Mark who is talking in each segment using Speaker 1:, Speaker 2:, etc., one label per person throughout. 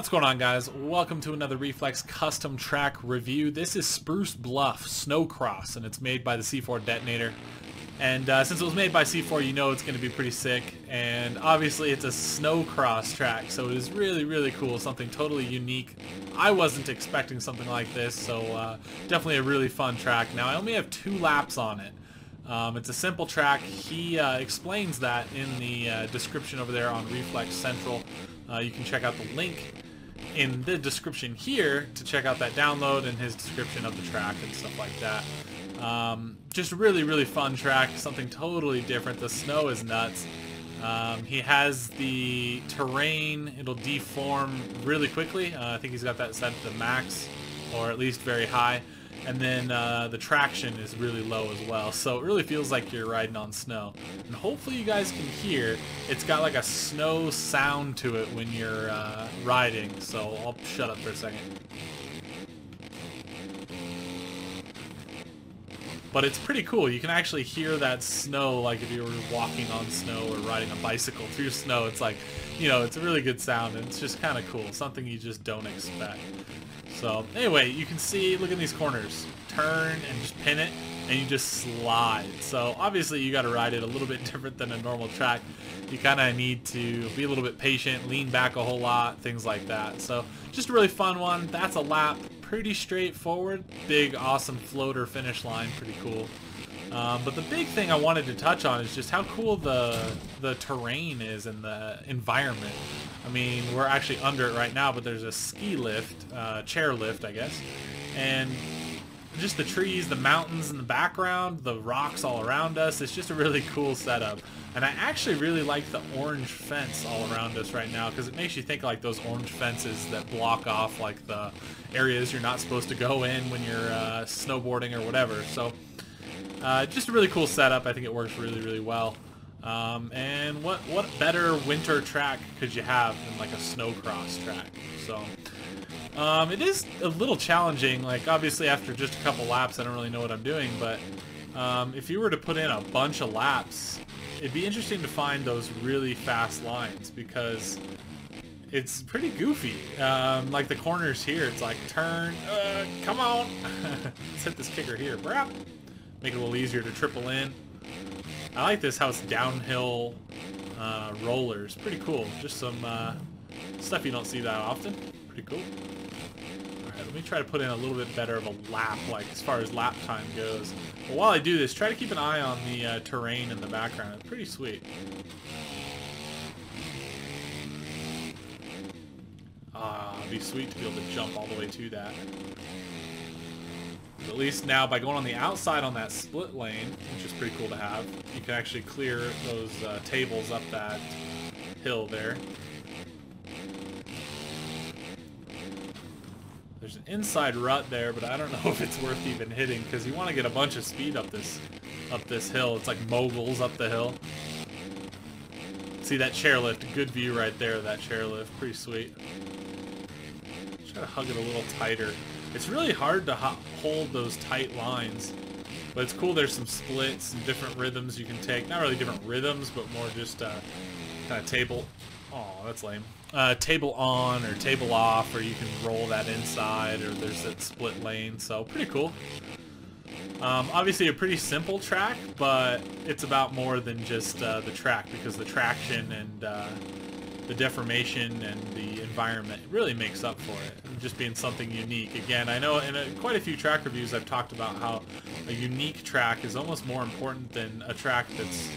Speaker 1: What's going on, guys? Welcome to another Reflex custom track review. This is Spruce Bluff SNOCROSS, and it's made by the C4 detonator. And since it was made by C4, you know it's going to be pretty sick. And obviously it's a SNOCROSS track, so it is really, really cool. Something totally unique. I wasn't expecting something like this, so definitely a really fun track. Now, I only have 2 laps on it. It's a simple track. He explains that in the description over there on Reflex Central. You can check out the link in the description here to check out that download and his description of the track and stuff like that. Just a really, really fun track, something totally different. The snow is nuts. He has the terrain, it'll deform really quickly. I think he's got that set to max, or at least very high. And then the traction is really low as well, so it really feels like you're riding on snow. And hopefully you guys can hear, it's got like a snow sound to it when you're riding, so I'll shut up for a second. But it's pretty cool. You can actually hear that snow, like if you were walking on snow or riding a bicycle through snow. It's like, you know, it's a really good sound, and it's just kind of cool. Something you just don't expect. So anyway, you can see, look at these corners. Turn and just pin it, and you just slide. So obviously you got to ride it a little bit different than a normal track. You kind of need to be a little bit patient, lean back a whole lot, things like that. So just a really fun one. That's a lap. Pretty straightforward. Big, awesome floater finish line. Pretty cool. But the big thing I wanted to touch on is just how cool the terrain is and the environment. I mean, we're actually under it right now, but there's a ski lift, chair lift, I guess. And just the trees, the mountains in the background, the rocks all around us. It's just a really cool setup. And I actually really like the orange fence all around us right now, because it makes you think like those orange fences that block off like the areas you're not supposed to go in when you're snowboarding or whatever. So just a really cool setup. I think it works really, really well. And what better winter track could you have than like a SNOCROSS track? So it is a little challenging. Like obviously after just a couple laps I don't really know what I'm doing, but if you were to put in a bunch of laps, it'd be interesting to find those really fast lines, because it's pretty goofy. Like the corners here, it's like turn, come on. Let's hit this kicker here, brap. Make it a little easier to triple in. I like this, how it's downhill rollers. Pretty cool. Just some stuff you don't see that often. Pretty cool. Alright, let me try to put in a little bit better of a lap, like as far as lap time goes. But while I do this, try to keep an eye on the terrain in the background. It's pretty sweet. It'd be sweet to be able to jump all the way to that. At least now, by going on the outside on that split lane, which is pretty cool to have, you can actually clear those tables up that hill there. There's an inside rut there, but I don't know if it's worth even hitting, because you want to get a bunch of speed up this hill. It's like moguls up the hill. See that chairlift? Good view right there of that chairlift. Pretty sweet. Try to hug it a little tighter. It's really hard to hold those tight lines, but it's cool. There's some splits, some different rhythms you can take. Not really different rhythms, but more just kind of table. Oh, that's lame. Table on or table off, or you can roll that inside, or there's that split lane. So pretty cool. Obviously a pretty simple track, but it's about more than just the track, because the traction and the deformation and the environment really makes up for it, and just being something unique. Again, I know in quite a few track reviews I've talked about how a unique track is almost more important than a track that's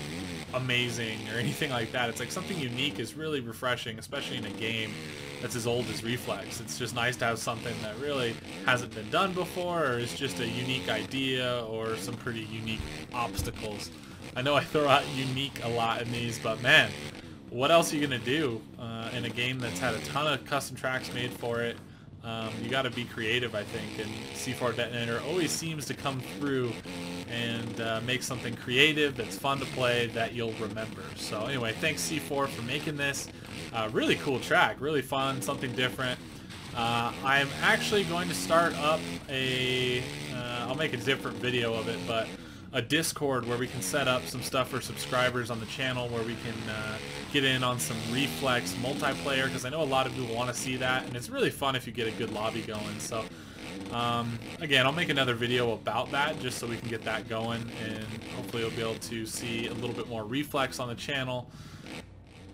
Speaker 1: amazing or anything like that. It's like something unique is really refreshing, especially in a game that's as old as Reflex. It's just nice to have something that really hasn't been done before, or is just a unique idea, or some pretty unique obstacles. I know I throw out unique a lot in these, but man, what else are you going to do in a game that's had a ton of custom tracks made for it? You got to be creative, I think, and C4 Detonator always seems to come through and make something creative that's fun to play that you'll remember. So anyway, thanks C4 for making this. Really cool track, really fun, something different. I'm actually going to start up a, I'll make a different video of it, but a Discord where we can set up some stuff for subscribers on the channel, where we can get in on some Reflex multiplayer, because I know a lot of people want to see that, and it's really fun if you get a good lobby going. So again, I'll make another video about that just so we can get that going, and hopefully you'll be able to see a little bit more Reflex on the channel.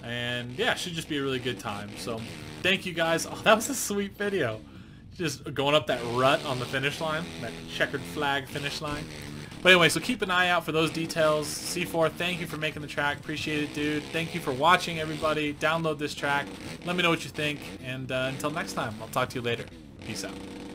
Speaker 1: And yeah, it should just be a really good time. So thank you guys. Oh, that was a sweet video. Just going up that rut on the finish line, that checkered flag finish line. But anyway, so keep an eye out for those details. C4, thank you for making the track. Appreciate it, dude. Thank you for watching, everybody. Download this track. Let me know what you think. And until next time, I'll talk to you later. Peace out.